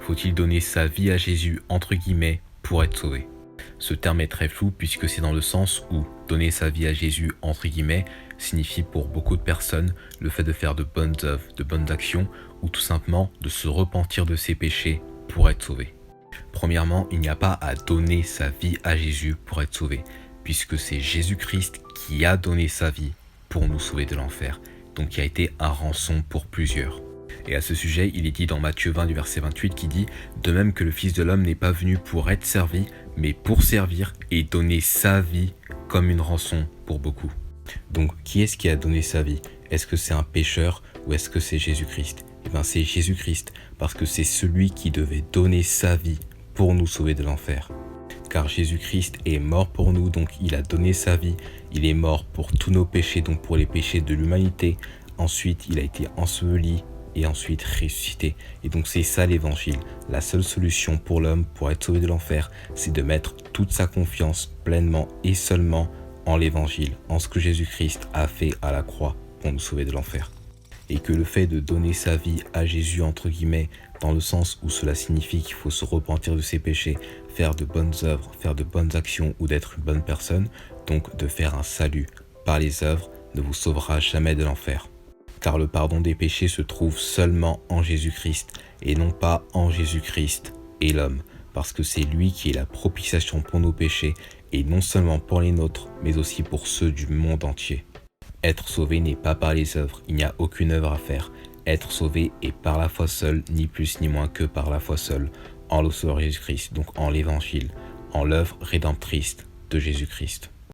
Faut-il donner sa vie à Jésus, entre guillemets, pour être sauvé? Ce terme est très flou puisque c'est dans le sens où donner sa vie à Jésus, entre guillemets, signifie pour beaucoup de personnes le fait de faire de bonnes œuvres, de bonnes actions, ou tout simplement de se repentir de ses péchés pour être sauvé. Premièrement, il n'y a pas à donner sa vie à Jésus pour être sauvé, puisque c'est Jésus-Christ qui a donné sa vie pour nous sauver de l'enfer, donc qui a été un rançon pour plusieurs. Et à ce sujet, il est dit dans Matthieu 20 du verset 28 qui dit « De même que le Fils de l'homme n'est pas venu pour être servi, mais pour servir et donner sa vie comme une rançon pour beaucoup. » Donc, qui est-ce qui a donné sa vie? Est-ce que c'est un pécheur ou est-ce que c'est Jésus-Christ? Eh bien, c'est Jésus-Christ, parce que c'est celui qui devait donner sa vie pour nous sauver de l'enfer. Car Jésus-Christ est mort pour nous, donc il a donné sa vie. Il est mort pour tous nos péchés, donc pour les péchés de l'humanité. Ensuite, il a été enseveli et ensuite ressuscité. Et donc c'est ça l'évangile. La seule solution pour l'homme pour être sauvé de l'enfer, c'est de mettre toute sa confiance pleinement et seulement en l'évangile, en ce que Jésus-Christ a fait à la croix pour nous sauver de l'enfer. Et que le fait de donner sa vie à Jésus, entre guillemets, dans le sens où cela signifie qu'il faut se repentir de ses péchés, faire de bonnes œuvres, faire de bonnes actions ou d'être une bonne personne, donc de faire un salut par les œuvres, ne vous sauvera jamais de l'enfer. Car le pardon des péchés se trouve seulement en Jésus-Christ et non pas en Jésus-Christ et l'homme, parce que c'est lui qui est la propitiation pour nos péchés et non seulement pour les nôtres, mais aussi pour ceux du monde entier. Être sauvé n'est pas par les œuvres, il n'y a aucune œuvre à faire. Être sauvé est par la foi seule, ni plus ni moins que par la foi seule, en le Sauveur Jésus-Christ, donc en l'évangile, en l'œuvre rédemptrice de Jésus-Christ.